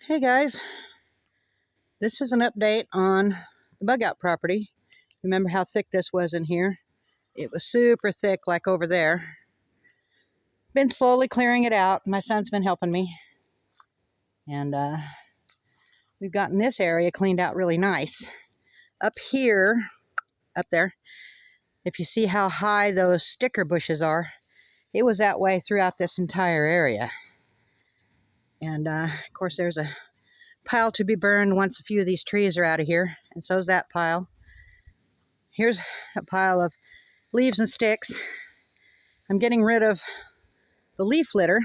Hey guys, this is an update on the bug out property. Remember how thick this was in here? It was super thick like over there. Been slowly clearing it out. My son's been helping me. And we've gotten this area cleaned out really nice. Up here, up there, if you see how high those sticker bushes are, it was that way throughout this entire area. And of course there's a pile to be burned once a few of these trees are out of here. And so's that pile. Here's a pile of leaves and sticks. I'm getting rid of the leaf litter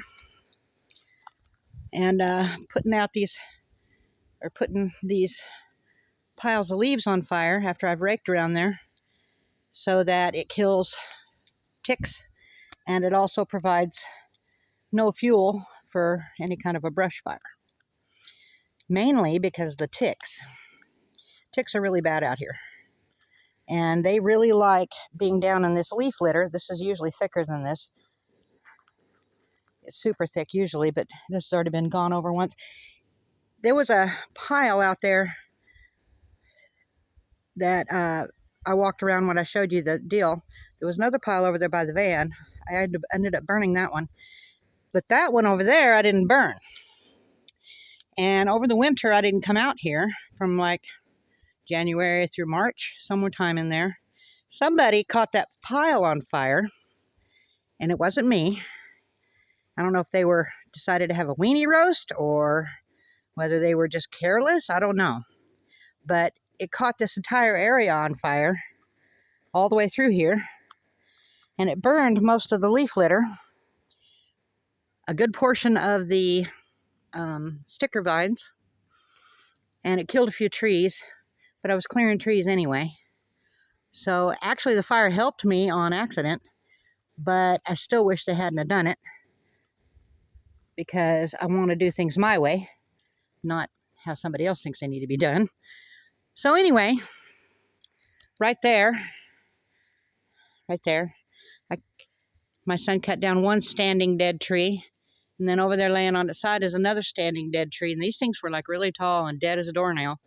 and putting these piles of leaves on fire after I've raked around there so that it kills ticks, and it also provides no fuel for any kind of a brush fire. Mainly because the ticks are really bad out here. And they really like being down in this leaf litter. This is usually thicker than this. It's super thick usually, but this has already been gone over once. There was a pile out there that I walked around when I showed you the deal. There was another pile over there by the van. I ended up burning that one. But that one over there, I didn't burn. And over the winter, I didn't come out here from like January through March, somewhere time in there. Somebody caught that pile on fire, and it wasn't me. I don't know if they decided to have a weenie roast or whether they were just careless. I don't know. But it caught this entire area on fire all the way through here, and it burned most of the leaf litter, a good portion of the sticker vines, and it killed a few trees, but I was clearing trees anyway. So actually the fire helped me on accident, but I still wish they hadn't have done it, because I want to do things my way, not how somebody else thinks they need to be done. So anyway, right there, my son cut down one standing dead tree, and then over there laying on the side is another standing dead tree, and these things were like really tall and dead as a doornail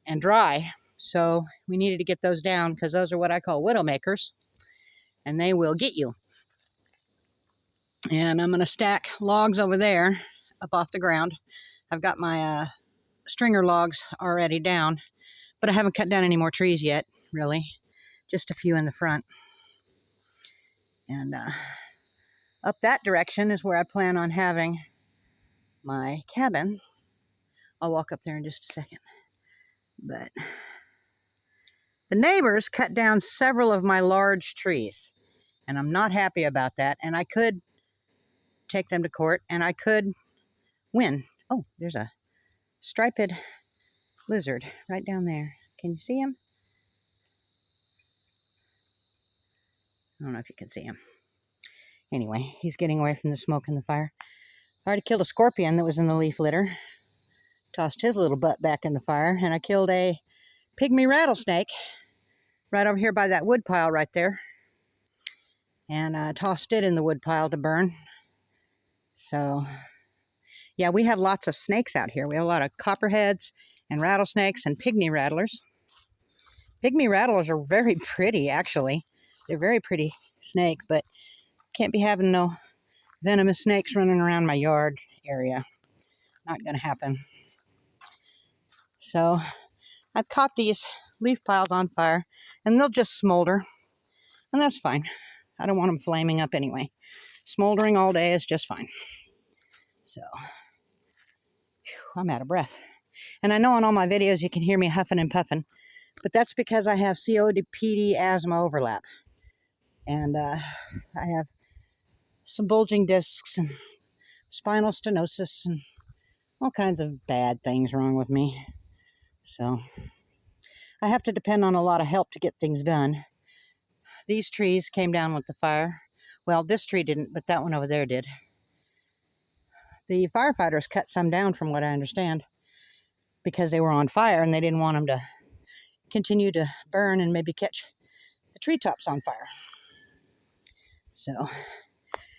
and dry. So we needed to get those down, because those are what I call widowmakers, and they will get you. And I'm going to stack logs over there up off the ground. I've got my stringer logs already down, but I haven't cut down any more trees yet, really. Just a few in the front. And up that direction is where I plan on having my cabin. I'll walk up there in just a second. But the neighbors cut down several of my large trees, and I'm not happy about that. And I could take them to court, and I could win. Oh, there's a striped lizard right down there. Can you see him? I don't know if you can see him. Anyway, he's getting away from the smoke and the fire. I already killed a scorpion that was in the leaf litter. Tossed his little butt back in the fire. And I killed a pygmy rattlesnake right over here by that wood pile right there. And I tossed it in the wood pile to burn. So, yeah, we have lots of snakes out here. We have a lot of copperheads and rattlesnakes and pygmy rattlers. Pygmy rattlers are very pretty, actually. They're very pretty snake, but can't be having no venomous snakes running around my yard area. Not going to happen. So I've caught these leaf piles on fire, and they'll just smolder, and that's fine. I don't want them flaming up anyway. Smoldering all day is just fine. So I'm out of breath. And I know on all my videos you can hear me huffing and puffing, but that's because I have COPD asthma overlap. And I have some bulging discs and spinal stenosis and all kinds of bad things wrong with me. So I have to depend on a lot of help to get things done. These trees came down with the fire. Well, this tree didn't, but that one over there did. The firefighters cut some down, from what I understand, because they were on fire and they didn't want them to continue to burn and maybe catch the treetops on fire. So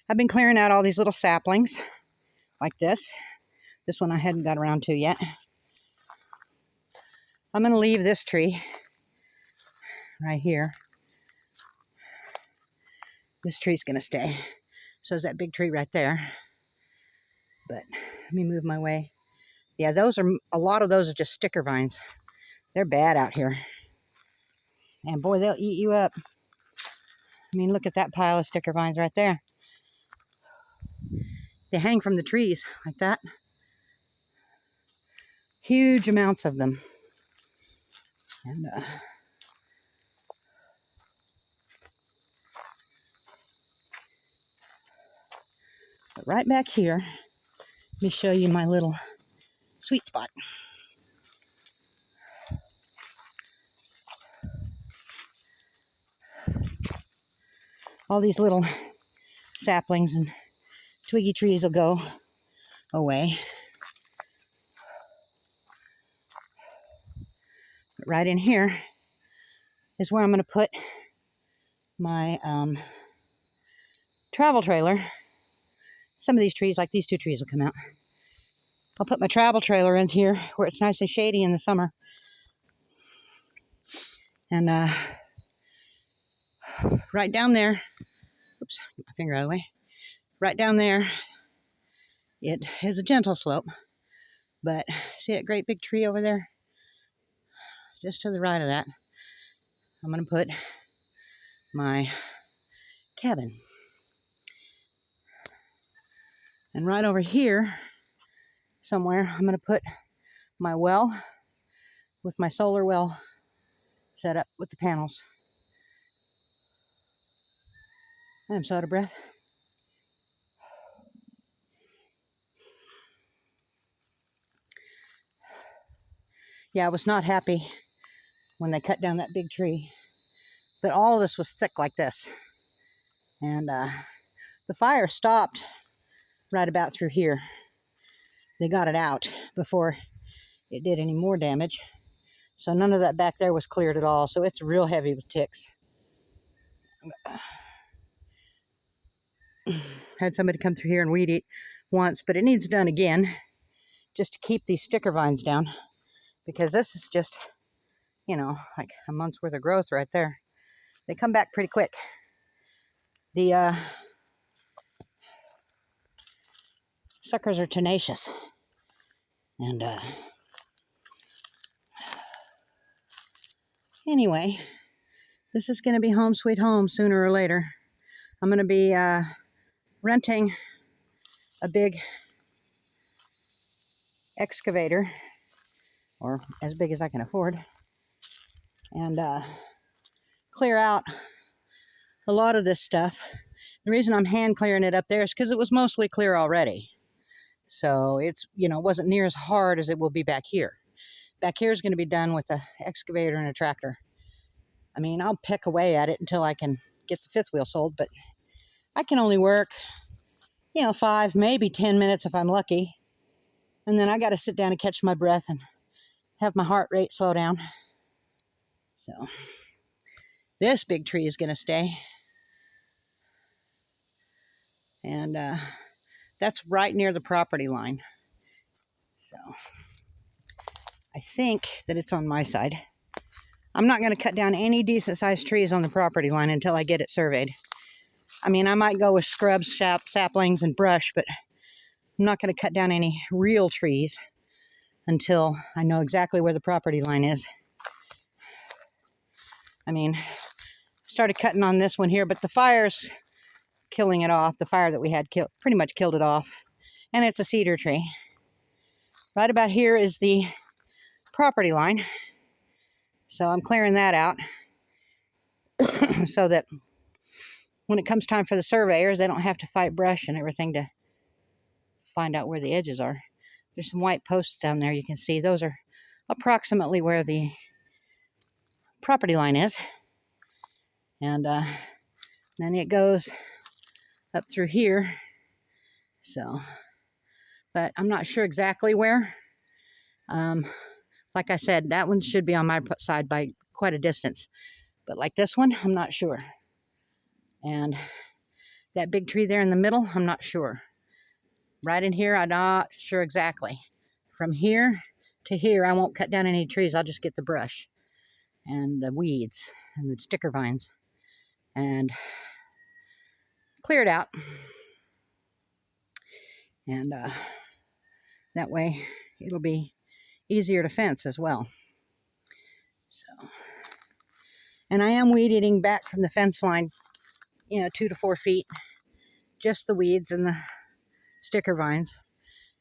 I've been clearing out all these little saplings like this. This one I hadn't got around to yet. I'm going to leave this tree right here. This tree's going to stay. So is that big tree right there. But let me move my way. Yeah, a lot of those are just sticker vines. They're bad out here. And boy, they'll eat you up. I mean, look at that pile of sticker vines right there. They hang from the trees like that. Huge amounts of them. And but right back here, let me show you my little sweet spot. All these little saplings and twiggy trees will go away. But right in here is where I'm going to put my travel trailer. Some of these trees, like these two trees, will come out. I'll put my travel trailer in here where it's nice and shady in the summer. And right down there, oops, get my finger out of the way. Right down there, it is a gentle slope. But see that great big tree over there? Just to the right of that, I'm going to put my cabin. And right over here, somewhere, I'm going to put my well with my solar well set up with the panels. I'm so out of breath. Yeah, I was not happy when they cut down that big tree. But all of this was thick like this. And the fire stopped right about through here. They got it out before it did any more damage. So none of that back there was cleared at all. So it's real heavy with ticks. Had somebody come through here and weed eat once, but it needs done again just to keep these sticker vines down, because this is just, you know, like a month's worth of growth right there. They come back pretty quick. The suckers are tenacious. And anyway, this is going to be home sweet home sooner or later. I'm going to be renting a big excavator, or as big as I can afford, and clear out a lot of this stuff. The reason I'm hand clearing it up there is because it was mostly clear already. So it's, you know, wasn't near as hard as it will be back here. Back here is going to be done with an excavator and a tractor. I mean, I'll pick away at it until I can get the fifth wheel sold, but I can only work, you know, 5, maybe 10 minutes if I'm lucky. And then I got to sit down and catch my breath and have my heart rate slow down. So this big tree is going to stay. And that's right near the property line. So I think that it's on my side. I'm not going to cut down any decent sized trees on the property line until I get it surveyed. I mean, I might go with scrubs, saplings, and brush, but I'm not going to cut down any real trees until I know exactly where the property line is. I mean, started cutting on this one here, but the fire's killing it off. The fire that we had pretty much killed it off. And it's a cedar tree. Right about here is the property line. So I'm clearing that out so that when it comes time for the surveyors, they don't have to fight brush and everything to find out where the edges are. There's some white posts down there you can see. Those are approximately where the property line is. And then it goes up through here. So, but I'm not sure exactly where. Like I said, that one should be on my side by quite a distance. But like this one, I'm not sure. And that big tree there in the middle, I'm not sure. Right in here, I'm not sure exactly. From here to here, I won't cut down any trees. I'll just get the brush and the weeds and the sticker vines and clear it out. And that way it'll be easier to fence as well. So, and I am weed eating back from the fence line, 2 to 4 feet, just the weeds and the sticker vines.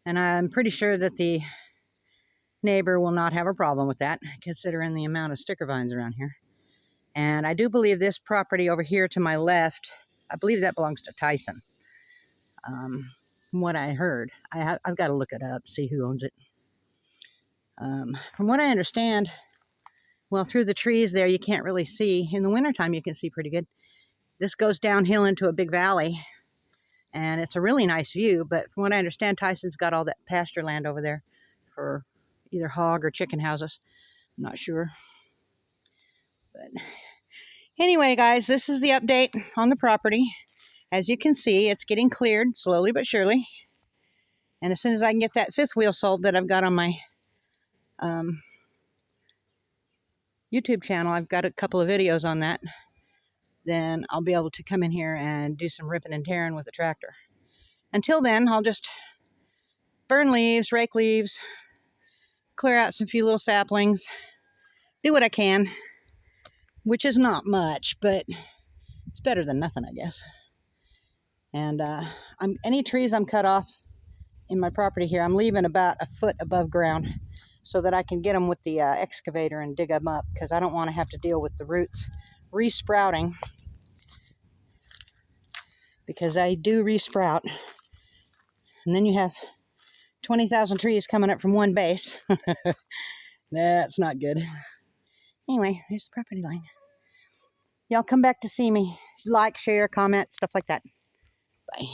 And I'm pretty sure that the neighbor will not have a problem with that, considering the amount of sticker vines around here. And I do believe this property over here to my left, I believe that belongs to Tyson. From what I heard, I've got to look it up, see who owns it. From what I understand, well, through the trees there, you can't really see. In the wintertime, you can see pretty good. This goes downhill into a big valley, and it's a really nice view. But from what I understand, Tyson's got all that pasture land over there for either hog or chicken houses. I'm not sure. But anyway, guys, this is the update on the property. As you can see, it's getting cleared slowly but surely. And as soon as I can get that fifth wheel sold that I've got on my YouTube channel, I've got a couple of videos on that, then I'll be able to come in here and do some ripping and tearing with the tractor. Until then, I'll just burn leaves, rake leaves, clear out some few little saplings, do what I can, which is not much, but it's better than nothing, I guess. And any trees I'm cut off in my property here, I'm leaving about a foot above ground so that I can get them with the excavator and dig them up, because I don't want to have to deal with the roots resprouting, because they do resprout. And then you have 20,000 trees coming up from one base. That's not good. Anyway, here's the property line. Y'all come back to see me. Like, share, comment, stuff like that. Bye.